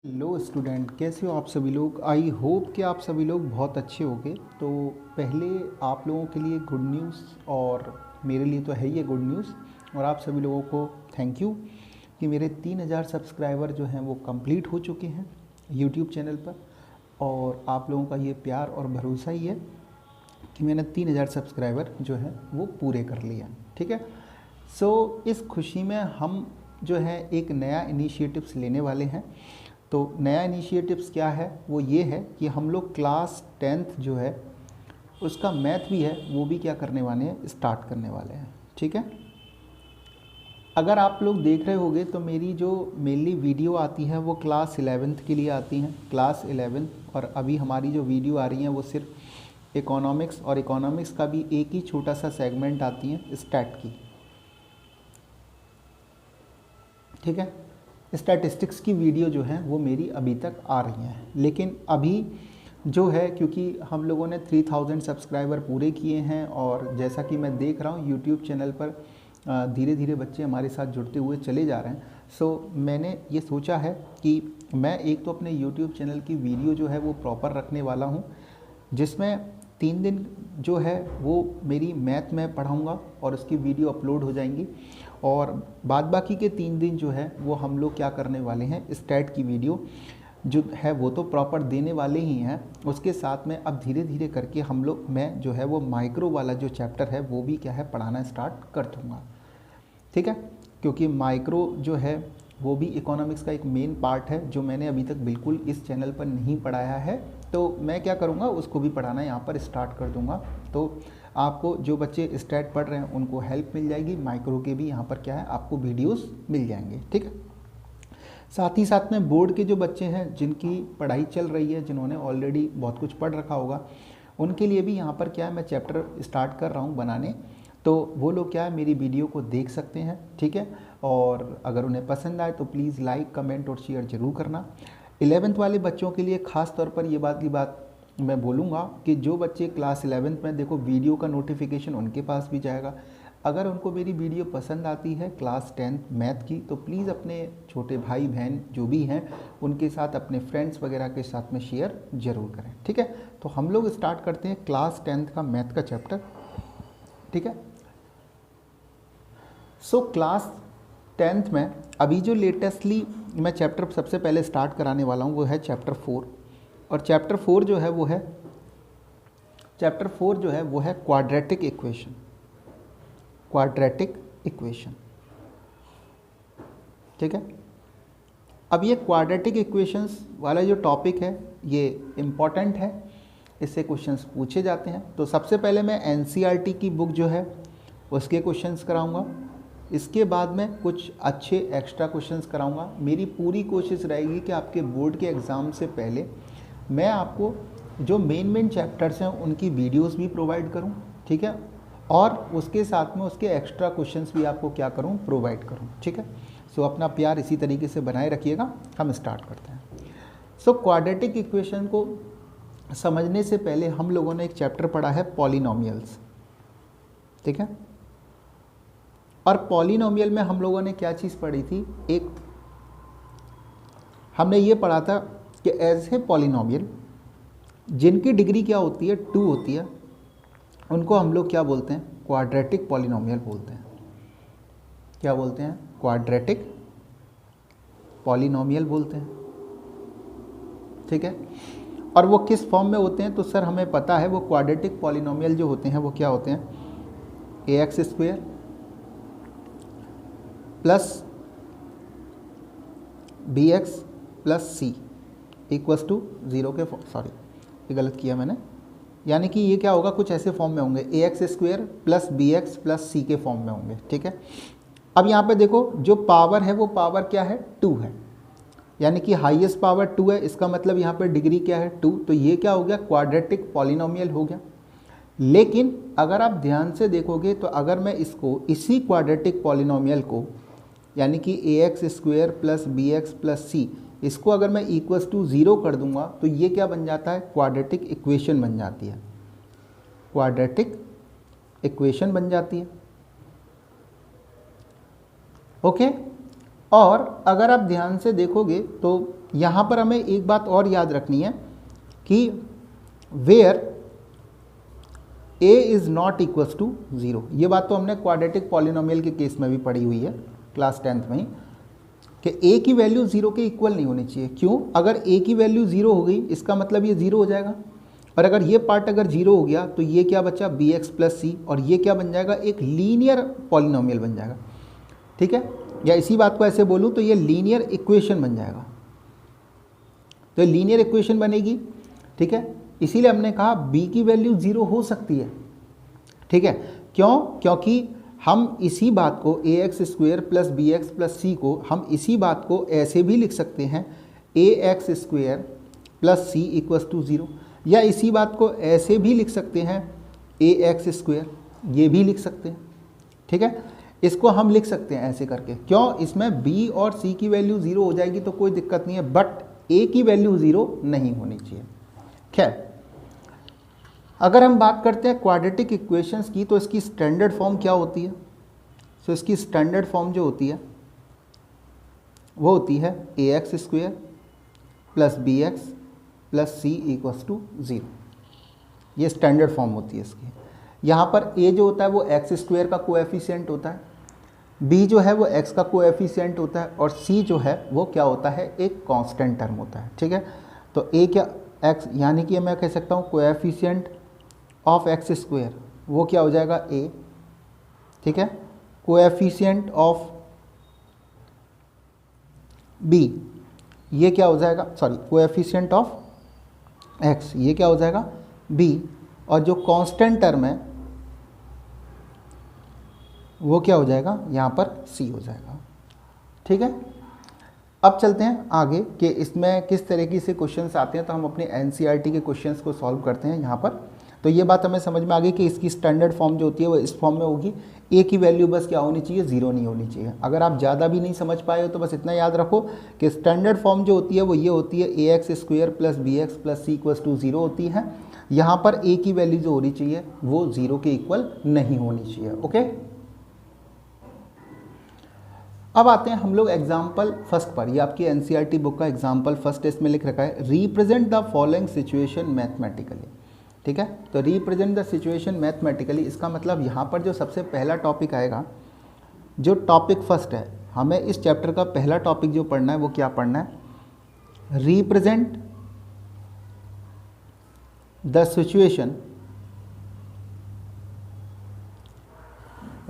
Hello student, कैसे हो आप सभी लोग। आई होप कि आप सभी लोग बहुत अच्छे होंगे। तो पहले आप लोगों के लिए गुड न्यूज़, और मेरे लिए तो है ही ये गुड न्यूज़, और आप सभी लोगों को थैंक यू कि मेरे 3000 सब्सक्राइबर जो हैं वो कंप्लीट हो चुके हैं यूट्यूब चैनल पर। और आप लोगों का ये प्यार और भरोसा ही है कि मैंने 3000 सब्सक्राइबर जो है वो पूरे कर लिए हैं। ठीक है। सो इस खुशी में हम जो है एक नया इनिशिएटिव्स लेने वाले हैं। तो नया इनिशिएटिव्स क्या है, वो ये है कि हम लोग क्लास 10th जो है उसका मैथ भी है वो भी क्या करने वाले हैं, स्टार्ट करने वाले हैं। ठीक है। अगर आप लोग देख रहे होंगे तो मेरी जो मेनली वीडियो आती है वो क्लास 11th के लिए आती हैं, क्लास 11th। और अभी हमारी जो वीडियो आ रही हैं वो सिर्फ इकोनॉमिक्स, और इकोनॉमिक्स का भी एक ही छोटा सा सेगमेंट आती है स्टैट की। ठीक है। स्टैटिस्टिक्स की वीडियो जो है वो मेरी अभी तक आ रही हैं, लेकिन अभी जो है क्योंकि हम लोगों ने 3000 सब्सक्राइबर पूरे किए हैं, और जैसा कि मैं देख रहा हूँ यूट्यूब चैनल पर धीरे धीरे बच्चे हमारे साथ जुड़ते हुए चले जा रहे हैं। सो मैंने ये सोचा है कि मैं एक तो अपने यूट्यूब चैनल की वीडियो जो है वो प्रॉपर रखने वाला हूँ, जिसमें 3 दिन जो है वो मेरी मैथ में पढ़ाऊँगा और उसकी वीडियो अपलोड हो जाएंगी, और बाद बाकी के 3 दिन जो है वो हम लोग क्या करने वाले हैं, स्टैट की वीडियो जो है वो तो प्रॉपर देने वाले ही हैं। उसके साथ में अब धीरे धीरे करके हम लोग मैं जो है वो माइक्रो वाला जो चैप्टर है वो भी क्या है पढ़ाना स्टार्ट कर दूँगा। ठीक है। क्योंकि माइक्रो जो है वो भी इकोनॉमिक्स का एक मेन पार्ट है जो मैंने अभी तक बिल्कुल इस चैनल पर नहीं पढ़ाया है। तो मैं क्या करूँगा, उसको भी पढ़ाना यहाँ पर स्टार्ट कर दूँगा। तो आपको जो बच्चे स्टैट पढ़ रहे हैं उनको हेल्प मिल जाएगी, माइक्रो के भी यहाँ पर क्या है आपको वीडियोस मिल जाएंगे। ठीक है। साथ ही साथ में बोर्ड के जो बच्चे हैं जिनकी पढ़ाई चल रही है, जिन्होंने ऑलरेडी बहुत कुछ पढ़ रखा होगा, उनके लिए भी यहाँ पर क्या है मैं चैप्टर स्टार्ट कर रहा हूँ बनाने। तो वो लोग क्या है मेरी वीडियो को देख सकते हैं। ठीक है। और अगर उन्हें पसंद आए तो प्लीज़ लाइक, कमेंट और शेयर ज़रूर करना। 11th वाले बच्चों के लिए ख़ास तौर पर ये बात मैं बोलूँगा कि जो बच्चे क्लास 11th में, देखो वीडियो का नोटिफिकेशन उनके पास भी जाएगा। अगर उनको मेरी वीडियो पसंद आती है क्लास 10th मैथ की, तो प्लीज़ अपने छोटे भाई बहन जो भी हैं उनके साथ, अपने फ्रेंड्स वगैरह के साथ में शेयर ज़रूर करें। ठीक है। तो हम लोग स्टार्ट करते हैं क्लास 10th का मैथ का चैप्टर। ठीक है। सो क्लास 10th में अभी जो लेटेस्टली मैं चैप्टर सबसे पहले स्टार्ट कराने वाला हूँ वो है चैप्टर 4। और चैप्टर 4 जो है वो है क्वाड्रेटिक इक्वेशन। Quadratic equation. ठीक है। अब ये क्वाड्रेटिक इक्वेशंस वाला जो टॉपिक है ये इम्पॉर्टेंट है, इससे क्वेश्चंस पूछे जाते हैं। तो सबसे पहले मैं एनसीईआरटी की बुक जो है उसके क्वेश्चंस कराऊंगा। इसके बाद में कुछ अच्छे एक्स्ट्रा क्वेश्चंस कराऊंगा। मेरी पूरी कोशिश रहेगी कि आपके बोर्ड के एग्ज़ाम से पहले मैं आपको जो मेन चैप्टर्स हैं उनकी वीडियोस भी प्रोवाइड करूं। ठीक है। और उसके साथ में उसके एक्स्ट्रा क्वेश्चंस भी आपको क्या करूं, प्रोवाइड करूं। ठीक है। सो अपना प्यार इसी तरीके से बनाए रखिएगा। हम स्टार्ट करते हैं। सो क्वाड्रेटिक इक्वेशन को समझने से पहले हम लोगों ने एक चैप्टर पढ़ा है पॉलिनोमियल्स। ठीक है। और पॉलिनोमियल में हम लोगों ने क्या चीज़ पढ़ी थी, एक हमने ये पढ़ा था कि एज ए पॉलिनोमियल जिनकी डिग्री क्या होती है, 2 होती है, उनको हम लोग क्या बोलते हैं, क्वाड्रेटिक पॉलिनोमियल बोलते हैं। क्या बोलते हैं, क्वाड्रेटिक पॉलिनोमियल बोलते हैं। ठीक है। और वो किस फॉर्म में होते हैं, तो सर हमें पता है वो क्वाड्रेटिक पॉलिनोमियल जो होते हैं वो क्या होते हैं, ax² plus bx plus c equals to 0 के, सॉरी ये गलत किया मैंने, यानी कि ये क्या होगा, कुछ ऐसे फॉर्म में होंगे, ax² plus bx plus c के फॉर्म में होंगे। ठीक है। अब यहाँ पे देखो जो पावर है वो पावर क्या है, 2 है, यानी कि हाईएस्ट पावर 2 है। इसका मतलब यहाँ पे डिग्री क्या है, 2। तो ये क्या हो गया, क्वाड्रेटिक पॉलिनोमियल हो गया। लेकिन अगर आप ध्यान से देखोगे तो अगर मैं इसको, इसी क्वाड्रेटिक पॉलिनोमियल को, यानी कि ax² plus bx plus c, इसको अगर मैं इक्वल्स टू 0 कर दूंगा तो ये क्या बन जाता है, क्वाड्रेटिक इक्वेशन बन जाती है। क्वाड्रेटिक इक्वेशन बन जाती है। ओके। और अगर आप ध्यान से देखोगे तो यहाँ पर हमें एक बात और याद रखनी है कि where a is not equals to 0, ये बात तो हमने क्वाड्रेटिक पॉलिनोमियल के केस में भी पढ़ी हुई है क्लास 10th में ही, कि a की वैल्यू 0 के इक्वल नहीं होनी चाहिए। क्यों? अगर a की वैल्यू 0 हो गई इसका मतलब ये 0 हो जाएगा, और अगर ये पार्ट अगर 0 हो गया तो ये क्या बचा, bx प्लस सी, और ये क्या बन जाएगा, एक लीनियर पॉलिनोमियल बन जाएगा। ठीक है, या इसी बात को ऐसे बोलूँ तो ये लीनियर इक्वेशन बन जाएगा, तो लीनियर इक्वेशन बनेगी। ठीक है, इसीलिए हमने कहा b की वैल्यू 0 हो सकती है। ठीक है, क्यों? क्योंकि हम इसी बात को ax square plus B x plus C को हम इसी बात को ऐसे भी लिख सकते हैं ax square plus C equals to 0, या इसी बात को ऐसे भी लिख सकते हैं ax स्क्वेयर, ये भी लिख सकते हैं। ठीक है, इसको हम लिख सकते हैं ऐसे करके। क्यों? इसमें b और c की वैल्यू 0 हो जाएगी तो कोई दिक्कत नहीं है, बट a की वैल्यू 0 नहीं होनी चाहिए। खैर, अगर हम बात करते हैं क्वाड्रेटिक इक्वेशंस की तो इसकी स्टैंडर्ड फॉर्म क्या होती है? सो इसकी स्टैंडर्ड फॉर्म जो होती है वो होती है ax square plus B x plus C equals to 0, ये स्टैंडर्ड फॉर्म होती है इसकी। यहाँ पर a जो होता है वो x स्क्वेयर का कोएफिशिएंट होता है, b जो है वो x का कोएफिशिएंट होता है, और c जो है वो क्या होता है, एक कांस्टेंट टर्म होता है। ठीक है, तो a क्या, x, यानी कि मैं कह सकता हूँ कोएफिशिएंट ऑफ एक्स स्क्वेयर वो क्या हो जाएगा a। ठीक है, कोएफिशिएंट ऑफ b ये क्या हो जाएगा, सॉरी कोएफिशिएंट ऑफ x ये क्या हो जाएगा b, और जो कांस्टेंट टर्म है वो क्या हो जाएगा, यहाँ पर c हो जाएगा। ठीक है, अब चलते हैं आगे कि इसमें किस तरीके से क्वेश्चंस आते हैं, तो हम अपने एनसीईआरटी के क्वेश्चंस को सॉल्व करते हैं यहाँ पर। तो ये बात हमें समझ में आ गई कि इसकी स्टैंडर्ड फॉर्म जो होती है वो इस फॉर्म में होगी, a की वैल्यू बस क्या होनी चाहिए, 0 नहीं होनी चाहिए। अगर आप ज़्यादा भी नहीं समझ पाए हो तो बस इतना याद रखो कि स्टैंडर्ड फॉर्म जो होती है वो ये होती है ax square plus B x plus C equals to 0 होती है। यहाँ पर a की वैल्यू जो होनी चाहिए वो 0 के इक्वल नहीं होनी चाहिए। ओके, अब आते हैं हम लोग एग्जाम्पल फर्स्ट पर। ये आपकी एनसीईआरटी बुक का एग्जाम्पल फर्स्ट इसमें लिख रखा है, represent the following situation mathematically. ठीक है, तो रिप्रेजेंट द सिचुएशन मैथमेटिकली, इसका मतलब यहाँ पर जो सबसे पहला टॉपिक आएगा, जो टॉपिक फर्स्ट है, हमें इस चैप्टर का पहला टॉपिक जो पढ़ना है वो क्या पढ़ना है, represent the situation,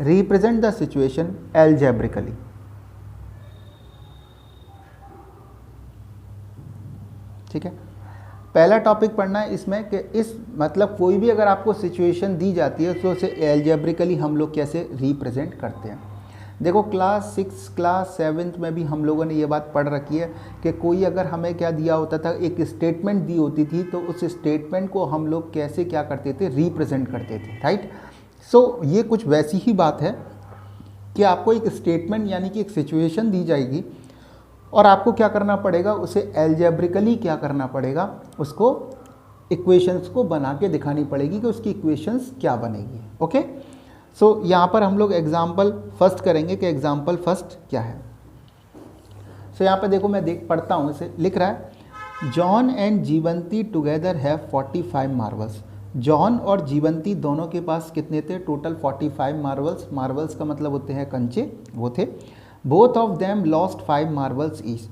represent the situation algebraically. ठीक है, पहला टॉपिक पढ़ना है इसमें कि इस मतलब कोई भी अगर आपको सिचुएशन दी जाती है तो उसे एल्जेब्रिकली हम लोग कैसे रिप्रेजेंट करते हैं। देखो क्लास 6 क्लास 7 में भी हम लोगों ने ये बात पढ़ रखी है कि कोई अगर हमें क्या दिया होता था, एक स्टेटमेंट दी होती थी, तो उस स्टेटमेंट को हम लोग कैसे क्या करते थे, रिप्रेजेंट करते थे। राइट, सो ये कुछ वैसी ही बात है कि आपको एक स्टेटमेंट यानी कि एक सिचुएशन दी जाएगी और आपको क्या करना पड़ेगा, उसे एल्जेब्रिकली क्या करना पड़ेगा, उसको इक्वेशंस को बना के दिखानी पड़ेगी कि उसकी इक्वेशंस क्या बनेगी। ओके, सो यहाँ पर हम लोग एग्जाम्पल फर्स्ट करेंगे कि एग्जाम्पल फर्स्ट क्या है। सो यहाँ पर देखो मैं पढ़ता हूँ, इसे लिख रहा है, John and Jeevanti together have 45 marbles. John और जीवंती दोनों के पास कितने थे, टोटल 45 मार्वल्स। मार्वल्स का मतलब होते हैं कंचे, वो थे। Both of them lost 5 Marvels each.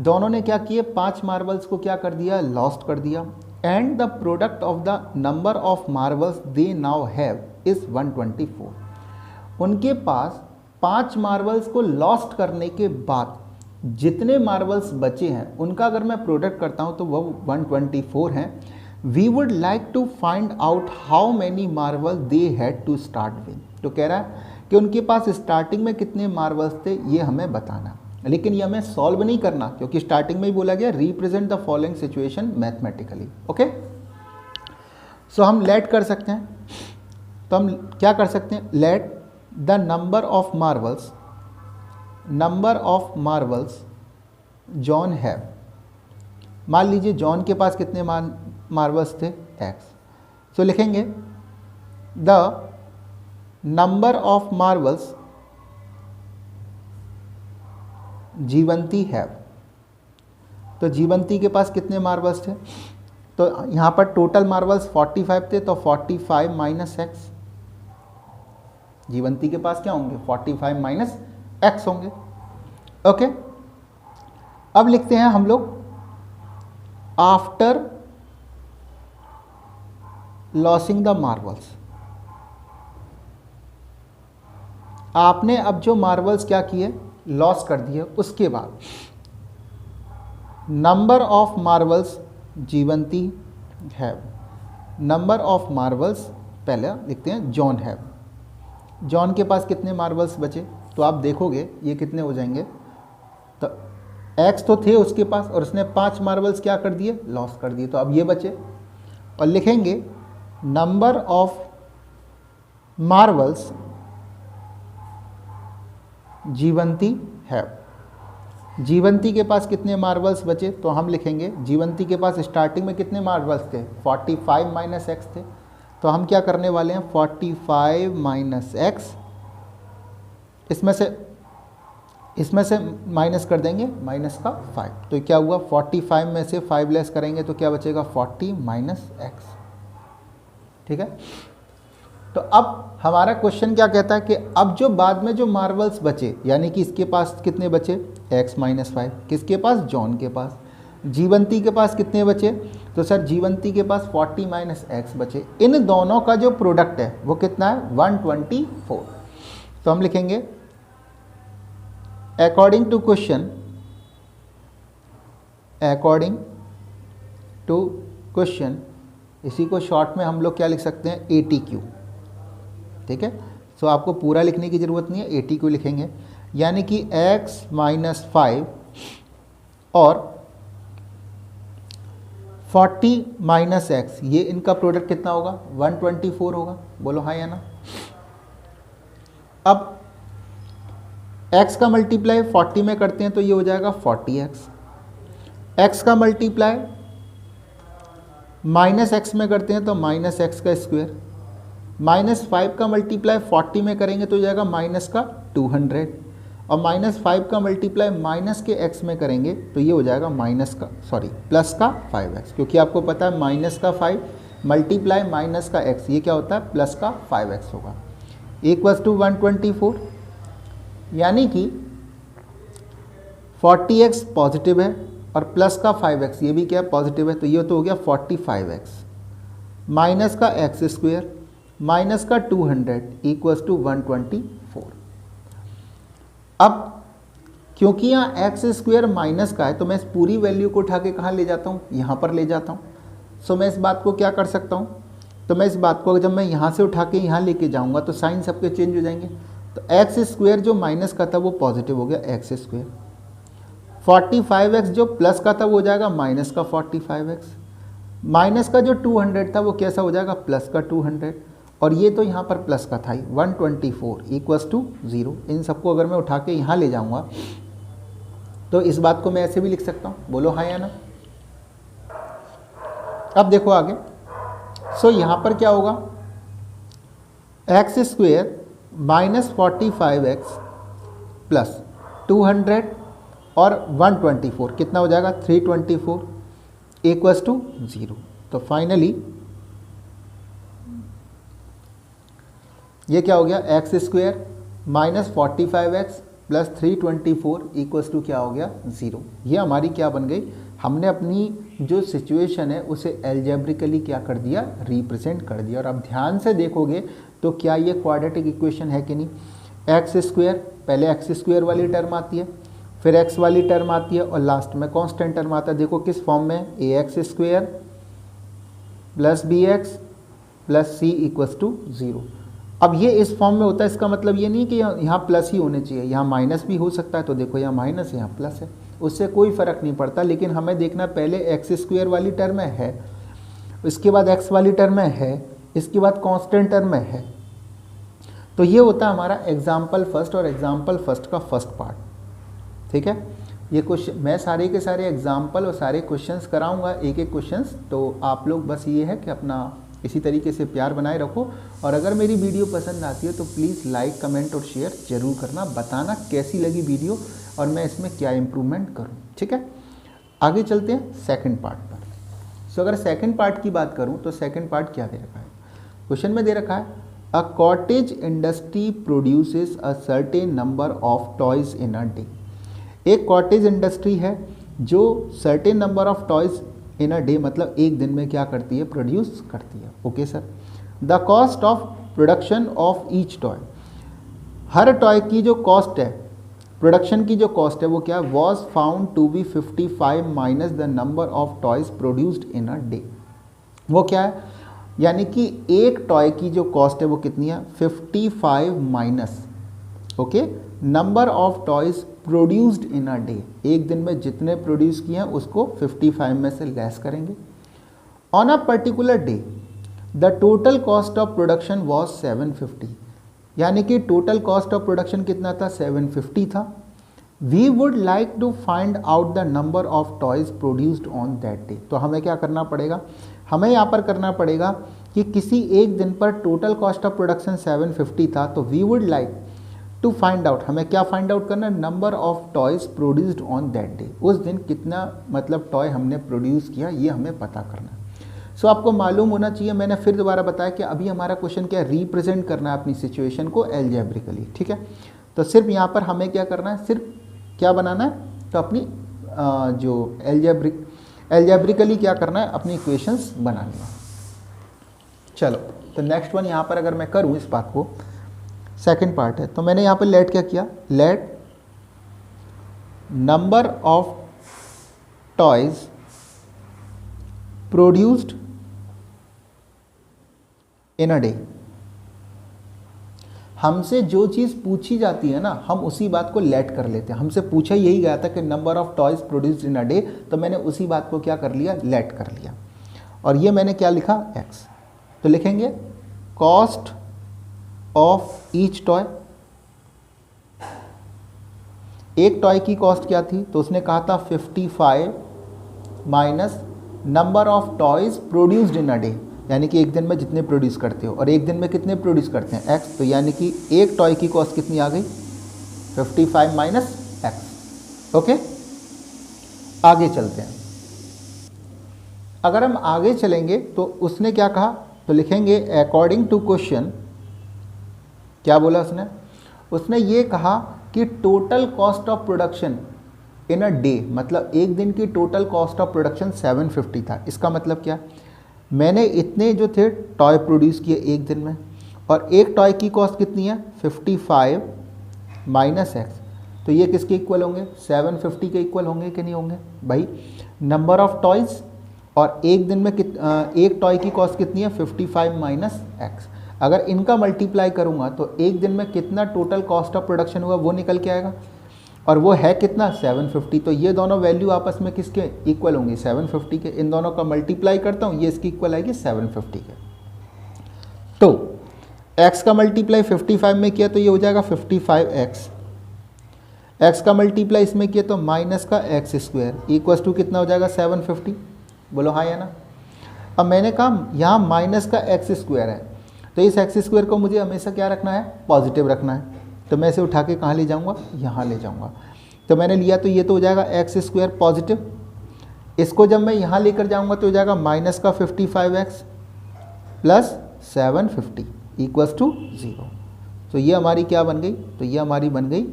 दोनों ने क्या किए, 5 मार्वल्स को क्या कर दिया, लॉस्ट कर दिया। And the product of the number of Marvels they now have is 124। उनके पास 5 मार्वल्स को लॉस्ट करने के बाद जितने मार्वल्स बचे हैं उनका अगर मैं प्रोडक्ट करता हूं तो वो 124 हैं। We would like to find out how many marble they had to start with. तो कह रहा है कि उनके पास स्टार्टिंग में कितने मार्वल्स थे ये हमें बताना, लेकिन ये हमें सॉल्व नहीं करना क्योंकि स्टार्टिंग में ही बोला गया represent the following situation mathematically. Okay, so हम लेट कर सकते हैं, तो हम क्या कर सकते हैं, let the number of Marvels John have. मान लीजिए जॉन के पास कितने मार्वल्स थे, x। सो लिखेंगे the number of marbles Jeevanti have. तो जीवंती के पास कितने मार्बल्स थे? तो यहाँ पर टोटल मार्बल्स 45 थे, तो 45 माइनस एक्स। जीवंती के पास क्या होंगे? 45 माइनस एक्स होंगे। ओके, अब लिखते हैं हम लोग आफ्टर लॉसिंग द मार्बल्स। आपने अब जो मार्बल्स क्या किए? लॉस कर दिए। उसके बाद number of marbles Jeevanti have, number of marbles पहले लिखते हैं जॉन हैव। जॉन के पास कितने मार्बल्स बचे? तो आप देखोगे ये कितने हो जाएंगे, तो एक्स तो थे उसके पास और उसने 5 मार्बल्स क्या कर दिए? लॉस कर दिए। तो अब ये बचे और लिखेंगे number of marbles Jeevanti have. जीवंती के पास कितने मार्बल्स बचे? तो हम लिखेंगे जीवंती के पास स्टार्टिंग में कितने मार्बल्स थे? 45 माइनस एक्स थे। तो हम क्या करने वाले हैं? 45 माइनस एक्स, इसमें से माइनस कर देंगे, माइनस का 5। तो क्या हुआ? 45 में से 5 लेस करेंगे तो क्या बचेगा? 40 माइनस एक्स। ठीक है, तो अब हमारा क्वेश्चन क्या कहता है कि अब जो बाद में जो मार्बल्स बचे, यानी कि इसके पास कितने बचे? x minus 5। किसके पास? जॉन के पास। जीवंती के पास कितने बचे? तो सर जीवंती के पास 40 माइनस एक्स बचे। इन दोनों का जो प्रोडक्ट है वो कितना है? 124। तो हम लिखेंगे according to question, according to question, इसी को शॉर्ट में हम लोग क्या लिख सकते हैं? ATQ। ठीक है, सो आपको पूरा लिखने की ज़रूरत नहीं है, ATQ लिखेंगे। यानी कि x माइनस 5 और 40 माइनस एक्स, ये इनका प्रोडक्ट कितना होगा? 124 होगा। बोलो हाँ या ना। अब x का मल्टीप्लाई 40 में करते हैं तो ये हो जाएगा 40x। x का मल्टीप्लाई माइनस एक्स में करते हैं तो माइनस एक्स का स्क्वायर। माइनस 5 का मल्टीप्लाई 40 में करेंगे तो हो जाएगा माइनस का 200। और माइनस 5 का मल्टीप्लाई माइनस के x में करेंगे तो ये हो जाएगा प्लस का 5x, क्योंकि आपको पता है माइनस का 5 मल्टीप्लाई माइनस का x, ये क्या होता है? प्लस का 5x होगा, इक्वल्स टू 124। यानी कि 40x पॉजिटिव है और प्लस का 5x ये भी क्या है? पॉजिटिव है। तो ये तो हो गया 45x माइनस का एक्स स्क्वायर माइनस का 200 इक्वल्स टू 124। अब क्योंकि यहाँ एक्स स्क्वायर माइनस का है तो मैं इस पूरी वैल्यू को उठा के कहाँ ले जाता हूँ? यहाँ पर ले जाता हूँ। सो मैं इस बात को क्या कर सकता हूँ? तो मैं इस बात को जब मैं यहाँ से उठा के यहाँ लेके जाऊँगा तो साइन सबके चेंज हो जाएंगे। तो एक्स स्क्वायर जो माइनस का था वो पॉजिटिव हो गया एक्स स्क्वायर। 45x जो प्लस का था वो हो जाएगा माइनस का 45x। माइनस का जो 200 था वो कैसा हो जाएगा? प्लस का 200। और ये तो यहाँ पर प्लस का था ही 124 इक्वल्स टू 0। इन सबको अगर मैं उठा के यहाँ ले जाऊँगा तो इस बात को मैं ऐसे भी लिख सकता हूँ। बोलो हाँ या ना। अब देखो आगे। सो यहाँ पर क्या होगा? X square minus 45x plus 200 और 124 कितना हो जाएगा? 324 इक्वल्स टू 0। तो फाइनली ये क्या हो गया? X square minus 45x plus 324 equals to क्या हो गया? 0। ये हमारी क्या बन गई? हमने अपनी जो सिचुएशन है उसे एल्जेब्रिकली क्या कर दिया? रिप्रेजेंट कर दिया। और अब ध्यान से देखोगे तो क्या ये क्वाड्रेटिक इक्वेशन है कि नहीं? एक्स स्क्वेयर, पहले एक्स स्क्वेयर वाली टर्म आती है, फिर एक्स वाली टर्म आती है और लास्ट में कांस्टेंट टर्म आता है। देखो किस फॉर्म में? A x square plus B x plus C equals to 0। अब ये इस फॉर्म में होता है, इसका मतलब ये नहीं कि यहाँ प्लस ही होने चाहिए, यहाँ माइनस भी हो सकता है। तो देखो यहाँ माइनस है, यहाँ प्लस है, उससे कोई फ़र्क नहीं पड़ता। लेकिन हमें देखना पहले एक्स स्क्वेयर वाली टर्म में है, इसके बाद एक्स वाली टर्म में है, इसके बाद कांस्टेंट टर्म में है। तो ये होता है हमारा एग्जाम्पल फर्स्ट और एग्जाम्पल फर्स्ट का फर्स्ट पार्ट। ठीक है, ये क्वेश्चन मैं सारे के सारे एग्जाम्पल और सारे क्वेश्चंस कराऊंगा, एक एक क्वेश्चंस। तो आप लोग बस ये है कि अपना इसी तरीके से प्यार बनाए रखो। और अगर मेरी वीडियो पसंद आती है तो प्लीज़ लाइक, कमेंट और शेयर जरूर करना, बताना कैसी लगी वीडियो और मैं इसमें क्या इम्प्रूवमेंट करूँ। ठीक है, आगे चलते हैं सेकंड पार्ट पर। सो अगर सेकंड पार्ट की बात करूं तो सेकंड पार्ट क्या दे रखा है, क्वेश्चन में दे रखा है a cottage industry produces a certain number of toys in a day. एक कॉटेज इंडस्ट्री है जो certain number of toys in a day मतलब एक दिन में क्या करती है, प्रोड्यूस करती है। Okay sir, the cost of production of each toy, her toy की जो कॉस्ट है, प्रोडक्शन की जो कॉस्ट है वो क्या है, was found to be 55 minus the number of toys produced in a day. वो क्या है, यानी कि एक टॉय की जो कॉस्ट है वो कितनी है, 55 minus okay number of toys produced in a day, एक दिन में जितने प्रोड्यूस किए हैं उसको 55 में से लेस करेंगे। On a particular day the total cost of production was 750, यानी कि टोटल कॉस्ट ऑफ प्रोडक्शन कितना था, 750 था। We would like to find out the number of toys produced on that day. तो हमें क्या करना पड़ेगा, हमें यहाँ पर करना पड़ेगा कि किसी एक दिन पर टोटल कॉस्ट ऑफ प्रोडक्शन 750 था, तो we would like to find out, हमें क्या फाइंड आउट करना, number of toys produced on that day, उस दिन कितना मतलब टॉय हमने प्रोड्यूस किया ये हमें पता करना है। सो आपको मालूम होना चाहिए, मैंने फिर दोबारा बताया कि अभी हमारा क्वेश्चन क्या है, रिप्रेजेंट करना है अपनी सिचुएशन को एल्जेब्रिकली, ठीक है। तो सिर्फ यहाँ पर हमें क्या करना है, सिर्फ क्या बनाना है, तो अपनी जो एल्जेब्रिकली क्या करना है, अपनी इक्वेशंस बनानी है। चलो तो नेक्स्ट वन यहाँ पर अगर मैं करूँ इस बात को, सेकंड पार्ट है, तो मैंने यहाँ पर लेट क्या किया, let number of toys produced in a day. हमसे जो चीज़ पूछी जाती है ना, हम उसी बात को लेट कर लेते हैं। हमसे पूछा यही गया था कि number of toys produced in a day, तो मैंने उसी बात को क्या कर लिया, लेट कर लिया। और ये मैंने क्या लिखा, एक्स। तो लिखेंगे कॉस्ट ऑफ ईच टॉय, एक टॉय की कॉस्ट क्या थी, तो उसने कहा था 55 minus number of toys produced in a day, यानी कि एक दिन में जितने प्रोड्यूस करते हो, और एक दिन में कितने प्रोड्यूस करते हैं, एक्स। तो यानी कि एक टॉय की कॉस्ट कितनी आ गई, 55 माइनस एक्स। ओके, आगे चलते हैं। अगर हम आगे चलेंगे तो उसने क्या कहा, तो लिखेंगे अकॉर्डिंग टू क्वेश्चन, क्या बोला उसने, उसने ये कहा कि total cost of production in a day, मतलब एक दिन की टोटल कॉस्ट ऑफ प्रोडक्शन 750 था। इसका मतलब क्या, मैंने इतने जो थे टॉय प्रोड्यूस किए एक दिन में, और एक टॉय की कॉस्ट कितनी है, 55 माइनस एक्स। तो ये किसके इक्वल होंगे, 750 के इक्वल होंगे कि नहीं होंगे भाई, नंबर ऑफ टॉयज, और एक दिन में एक टॉय की कॉस्ट कितनी है, 55 माइनस एक्स। अगर इनका मल्टीप्लाई करूँगा तो एक दिन में कितना टोटल कॉस्ट ऑफ प्रोडक्शन हुआ वो निकल के आएगा, और वो है कितना, 750। तो ये दोनों वैल्यू आपस में किसके इक्वल होंगे, 750 के। इन दोनों का मल्टीप्लाई करता हूँ, ये इसकी इक्वल आएगी 750 के। तो x का मल्टीप्लाई 55 में किया तो ये हो जाएगा 55x, x का मल्टीप्लाई इसमें किया तो माइनस का एक्स स्क्वायर इक्वल्स टू कितना हो जाएगा, 750। बोलो हाँ या ना। अब मैंने कहा यहाँ माइनस का एक्स स्क्वायर है, तो इस एक्स स्क्वायर को मुझे हमेशा क्या रखना है, पॉजिटिव रखना है। तो मैं इसे उठा के कहाँ ले जाऊँगा, यहाँ ले जाऊँगा। तो मैंने लिया तो ये तो हो जाएगा एक्स स्क्वायर पॉजिटिव, इसको जब मैं यहाँ लेकर जाऊँगा तो हो जाएगा माइनस का 55x प्लस 750 इक्वल्स टू 0। तो ये हमारी क्या बन गई, तो ये हमारी बन गई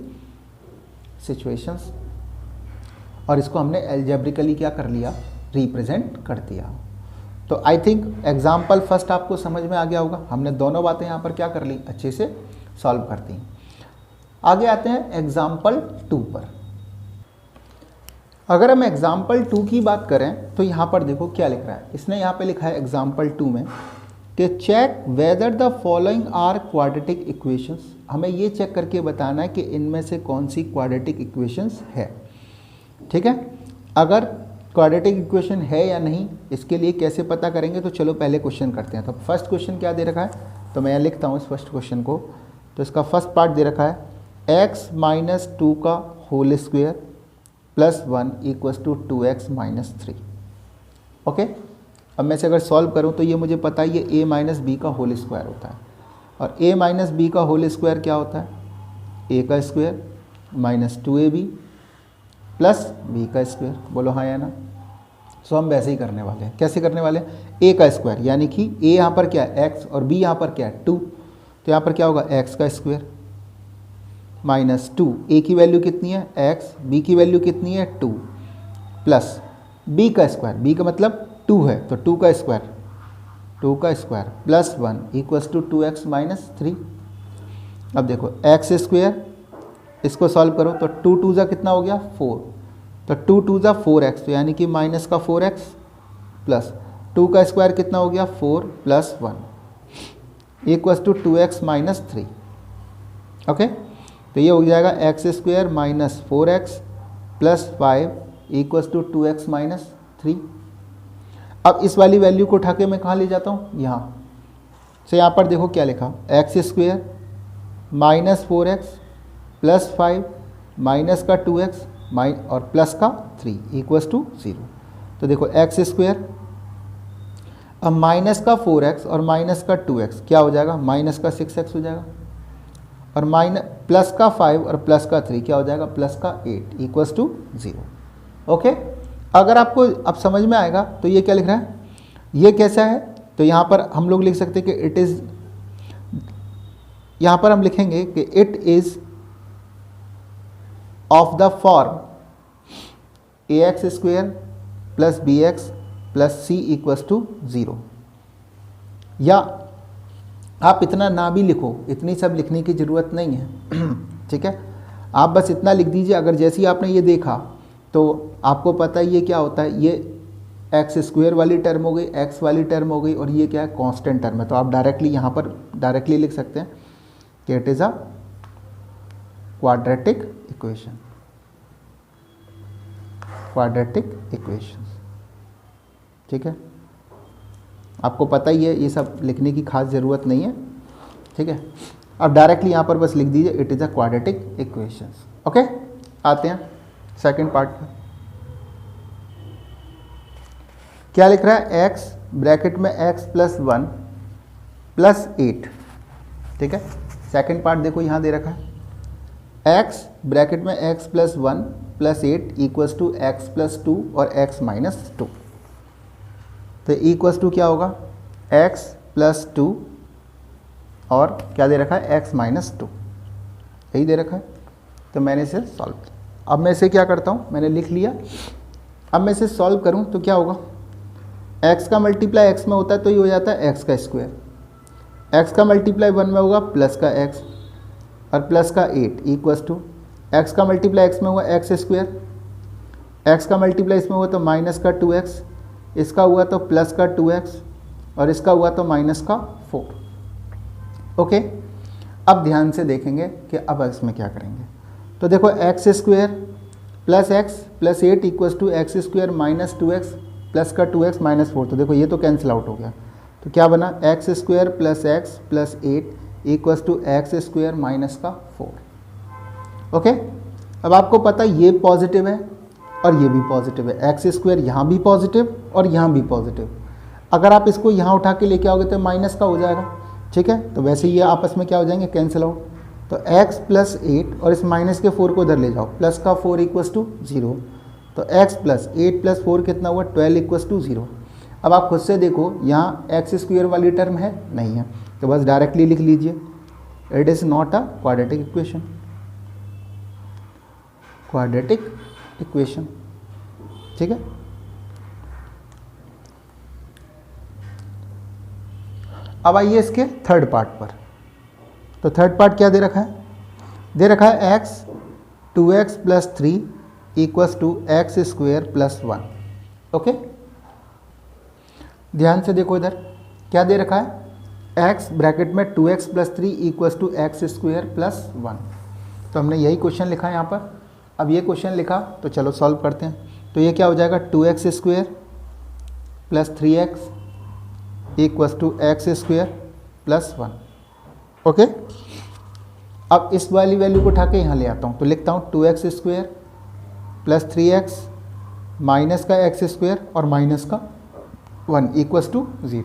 सिचुएशंस, और इसको हमने एल्जेब्रिकली क्या कर लिया, रिप्रेजेंट कर दिया। तो आई थिंक एग्जाम्पल फर्स्ट आपको समझ में आ गया होगा। हमने दोनों बातें यहाँ पर क्या कर ली, अच्छे से सॉल्व कर दी। आगे आते हैं एग्जाम्पल 2 पर। अगर हम एग्जाम्पल 2 की बात करें तो यहाँ पर देखो क्या लिख रहा है, इसने यहाँ पे लिखा है एग्जाम्पल 2 में कि check whether the following are quadratic equations. हमें ये चेक करके बताना है कि इनमें से कौन सी क्वाड्रेटिक इक्वेशंस है। ठीक है, अगर क्वाड्रेटिक इक्वेशन है या नहीं, इसके लिए कैसे पता करेंगे, तो चलो पहले क्वेश्चन करते हैं। तो फर्स्ट क्वेश्चन क्या दे रखा है, तो मैं लिखता हूँ इस फर्स्ट क्वेश्चन को। तो इसका फर्स्ट पार्ट दे रखा है x माइनस 2 का whole square plus 1 equals to 2x minus 3। Okay, अब मैं से अगर सॉल्व करूं तो ये मुझे पता है ये a माइनस बी का होल स्क्वायर होता है, और a माइनस बी का होल स्क्वायर क्या होता है, a का square minus 2ab plus b का स्क्वायर, बोलो हाँ या ना। सो हम वैसे ही करने वाले हैं, कैसे करने वाले हैं, ए का स्क्वायर यानी कि ए यहाँ पर क्या है एक्स और बी यहाँ पर क्या है 2, तो यहाँ पर क्या होगा एक्स का स्क्वायर माइनस 2, ए की वैल्यू कितनी है एक्स, बी की वैल्यू कितनी है 2, प्लस बी का स्क्वायर, बी का मतलब 2 है तो 2 का square plus 1 equals to 2x minus 3। अब देखो एक्स स्क्वायर, इसको सॉल्व करो तो 2 2 जा कितना हो गया 4, तो 2 2 जा 4x, तो यानी कि माइनस का 4x प्लस 2 का स्क्वायर कितना हो गया 4 plus 1 equals to 2x minus 3। Okay, तो ये हो जाएगा x square minus 4x plus 5 equals to 2x minus 3। अब इस वाली वैल्यू को उठा के मैं कहाँ ले जाता हूँ, यहाँ से। यहाँ पर देखो क्या लिखा, x square minus 4x plus 5 minus का 2x और प्लस का 3 इक्वल्स टू 0। तो देखो एक्स स्क्वायर, अब माइनस का 4x और माइनस का 2x क्या हो जाएगा, माइनस का 6x हो जाएगा, और प्लस का 5 और प्लस का 3 क्या हो जाएगा, प्लस का 8 इक्वल्स टू 0। ओके, अगर आपको अब समझ में आएगा तो ये क्या लिख रहा है, ये कैसा है, तो यहाँ पर हम लोग लिख सकते हैं कि इट इज़, यहाँ पर हम लिखेंगे कि it is of the form ax square plus B x plus C equals to 0। या आप इतना ना भी लिखो, इतनी सब लिखने की ज़रूरत नहीं है ठीक है, आप बस इतना लिख दीजिए। अगर जैसे ही आपने ये देखा तो आपको पता है ये क्या होता है, ये एक्स स्क्वेयर वाली टर्म हो गई, एक्स वाली टर्म हो गई, और ये क्या है कांस्टेंट टर्म है। तो आप डायरेक्टली यहाँ पर डायरेक्टली लिख सकते हैं कि it is a quadratic equation, ठीक है। आपको पता ही है, ये सब लिखने की खास ज़रूरत नहीं है, ठीक है। अब डायरेक्टली यहाँ पर बस लिख दीजिए it is a quadratic equations. Okay, आते हैं सेकंड पार्ट पर। क्या लिख रहा है, x ब्रैकेट में x प्लस 1 प्लस 8, ठीक है। सेकंड पार्ट देखो यहाँ दे रखा है, x ब्रैकेट में x plus 1 plus 8 equals to x plus 2 और x माइनस 2। तो इक्वल्स टू क्या होगा, x प्लस 2 और क्या दे रखा है x माइनस 2, यही दे रखा है। तो मैंने इसे सॉल्व किया। अब मैं इसे क्या करता हूँ, मैंने लिख लिया। अब मैं इसे सॉल्व करूँ तो क्या होगा, x का मल्टीप्लाई x में होता है तो ये हो जाता है x का स्क्वायर, x का मल्टीप्लाई 1 में होगा प्लस का x और प्लस का 8 इक्वल्स टू x का मल्टीप्लाई x में हुआ x स्क्वायर, x का मल्टीप्लाई इसमें हुआ तो माइनस का 2x, इसका हुआ तो प्लस का 2x और इसका हुआ तो माइनस का 4। ओके, अब ध्यान से देखेंगे कि अब इसमें क्या करेंगे। तो देखो x square plus x plus 8 equals to x square minus 2x plus का 2x माइनस 4। तो देखो ये तो कैंसिल आउट हो गया, तो क्या बना, x square plus x plus 8 equals to x square minus का 4। ओके, अब आपको पता है ये पॉजिटिव है और ये भी पॉजिटिव है, एक्स स्क्वायर यहाँ भी पॉजिटिव और यहाँ भी पॉजिटिव। अगर आप इसको यहाँ उठा के लेके आओगे तो माइनस का हो जाएगा, ठीक है। तो वैसे ये आपस में क्या हो जाएंगे, कैंसिल आउट। तो x प्लस 8 और इस माइनस के 4 को इधर ले जाओ, प्लस का 4 इक्वल्स टू 0। तो x प्लस 8 प्लस 4 कितना हुआ, 12 इक्वल्स टू 0। अब आप खुद से देखो यहाँ एक्स स्क्वायर वाली टर्म है, नहीं है, तो बस डायरेक्टली लिख लीजिए it is not a quadratic equation, ठीक है। अब आइए इसके थर्ड पार्ट पर। तो थर्ड पार्ट क्या दे रखा है, दे रखा है x 2x plus 3 equals to x square plus 1। Okay, ध्यान से देखो इधर क्या दे रखा है, x ब्रैकेट में 2x plus 3 equals to x square plus 1। तो हमने यही क्वेश्चन लिखा है यहाँ पर। अब ये क्वेश्चन लिखा तो चलो सॉल्व करते हैं। तो ये क्या हो जाएगा, 2x square plus 3x equals to x square plus 1। Okay, अब इस वाली वैल्यू को उठा के यहाँ ले आता हूँ, तो लिखता हूँ 2x square plus 3x minus का एक्स स्क्वेयर और माइनस का 1 इक्वल्स टू 0।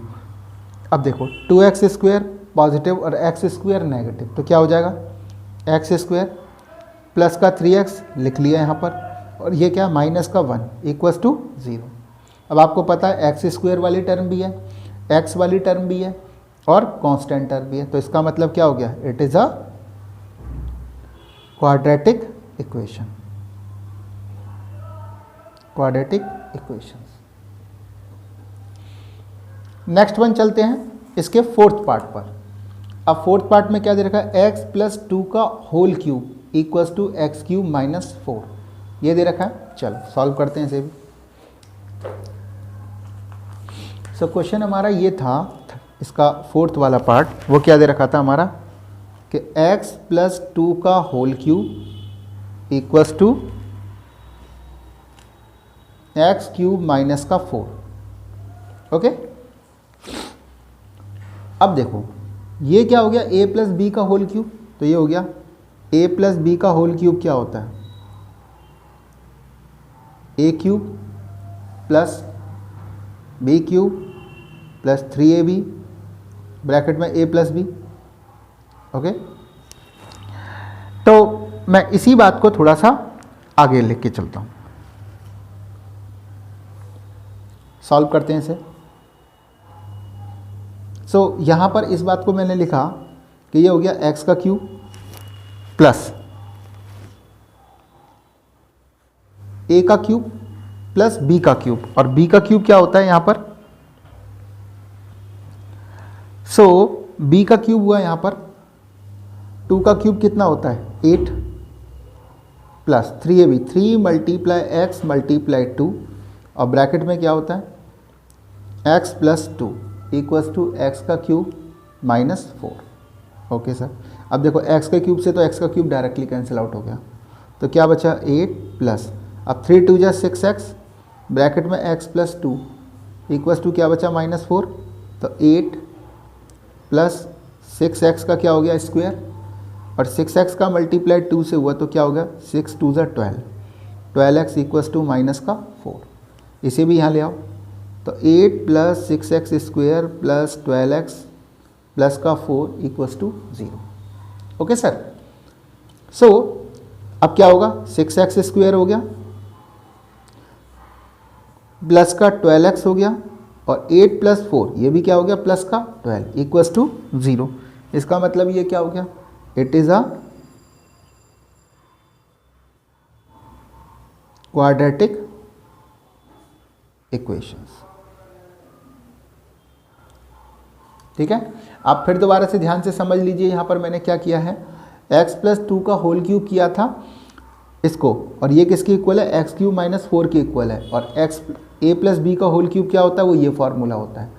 अब देखो 2x स्क्वेयर पॉजिटिव और एक्स स्क्वेयर नेगेटिव, तो क्या हो जाएगा, एक्स स्क्वेयर प्लस का 3x लिख लिया यहाँ पर और ये क्या, माइनस का 1 इक्वल्स टू 0। अब आपको पता है एक्स स्क्वायर वाली टर्म भी है, एक्स वाली टर्म भी है और कांस्टेंट टर्म भी है, तो इसका मतलब क्या हो गया, it is a quadratic equation. Quadratic equations. Next one चलते हैं इसके फोर्थ पार्ट पर। अब फोर्थ पार्ट में क्या दे रखा है, x प्लस 2 का whole cube equals to x cube minus 4, ये दे रखा है। चलो सॉल्व करते हैं इसे भी। सो क्वेश्चन हमारा ये था, इसका फोर्थ वाला पार्ट, वो क्या दे रखा था हमारा कि x प्लस 2 का whole cube equals to x cube minus का 4। ओके, अब देखो ये क्या हो गया, a प्लस बी का होल क्यूब, तो ये हो गया a प्लस बी का होल क्यूब क्या होता है, a cube plus b cube plus 3ab bracket में a प्लस बी। ओके, तो मैं इसी बात को थोड़ा सा आगे लेके चलता हूँ, सॉल्व करते हैं इसे। सो यहाँ पर इस बात को मैंने लिखा कि ये हो गया x का क्यूब प्लस a का क्यूब प्लस b का क्यूब, और b का क्यूब क्या होता है यहाँ पर, सो b का क्यूब हुआ यहाँ पर, 2 का क्यूब कितना होता है 8 plus 3ab, 3 multiply x multiply 2, और ब्रैकेट में क्या होता है x plus 2 equals to x का क्यूब माइनस 4। ओके सर, अब देखो x के क्यूब से तो x का क्यूब डायरेक्टली कैंसिल आउट हो गया, तो क्या बचा 8 प्लस, अब 3 2 जा 6x ब्रैकेट में x प्लस 2 इक्वल्स टू क्या बचा माइनस 4, तो 8 प्लस 6x का क्या हो गया स्क्वायर, और 6x का मल्टीप्लाई 2 से हुआ तो क्या हो गया 6 2 जा 12, 12x इक्वल्स टू माइनस का 4। इसे भी यहाँ ले आओ, तो 8 plus 6x square plus 12x plus का 4 इक्वल्स टू 0। ओके सर, सो अब क्या होगा 6x स्क्वायर हो गया प्लस का 12x हो गया, और 8 प्लस 4 ये भी क्या हो गया प्लस का 12 इक्वल्स टू 0। इसका मतलब ये क्या हो गया, it is a quadratic equations. ठीक है, आप फिर दोबारा से ध्यान से समझ लीजिए, यहाँ पर मैंने क्या किया है, x प्लस 2 का होल क्यूब किया था इसको, और ये किसके इक्वल है एक्स क्यूब माइनस 4 के इक्वल है, और a प्लस बी का होल क्यूब क्या होता है, वो ये फार्मूला होता है।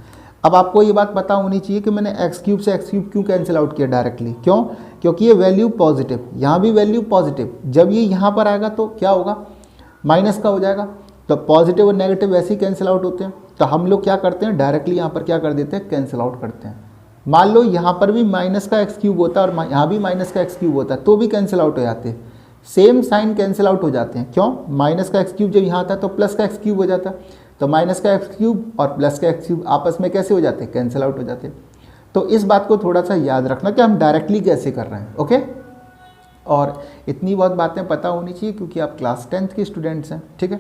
अब आपको ये बात पता होनी चाहिए कि मैंने एक्स क्यूब से एक्स क्यूब क्यों कैंसिल आउट किया डायरेक्टली, क्यों, क्योंकि ये वैल्यू पॉजिटिव, यहाँ भी वैल्यू पॉजिटिव, जब ये यहाँ पर आएगा तो क्या होगा माइनस का हो जाएगा, तो पॉजिटिव और नेगेटिव वैसे ही कैंसिल आउट होते हैं, तो हम लोग क्या करते हैं डायरेक्टली यहाँ पर क्या कर देते हैं कैंसिल आउट करते हैं। मान लो यहाँ पर भी माइनस का एक्स क्यूब होता है और यहाँ भी माइनस का एक्स क्यूब होता है, तो भी कैंसिल आउट हो जाते हैं, सेम साइन कैंसिल आउट हो जाते हैं। क्यों, माइनस का एक्स क्यूब जब यहाँ आता है तो प्लस का एक्स क्यूब हो जाता है, तो माइनस का एक्स क्यूब और प्लस का एक्स क्यूब आपस में कैसे हो जाते हैं कैंसिल आउट हो जाते हैं। तो इस बात को थोड़ा सा याद रखना कि हम डायरेक्टली कैसे कर रहे हैं। ओके, और इतनी बहुत बातें पता होनी चाहिए क्योंकि आप क्लास 10th के स्टूडेंट्स हैं। ठीक है,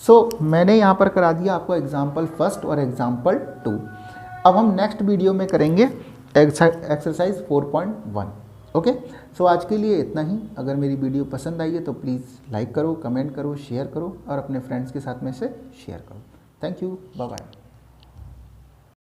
सो मैंने यहाँ पर करा दिया आपको एग्जाम्पल फर्स्ट और एग्जाम्पल 2। अब हम नेक्स्ट वीडियो में करेंगे एक्सरसाइज 4.1। ओके, सो आज के लिए इतना ही। अगर मेरी वीडियो पसंद आई है तो प्लीज़ लाइक करो, कमेंट करो, शेयर करो और अपने फ्रेंड्स के साथ में से शेयर करो। Thank you, bye bye.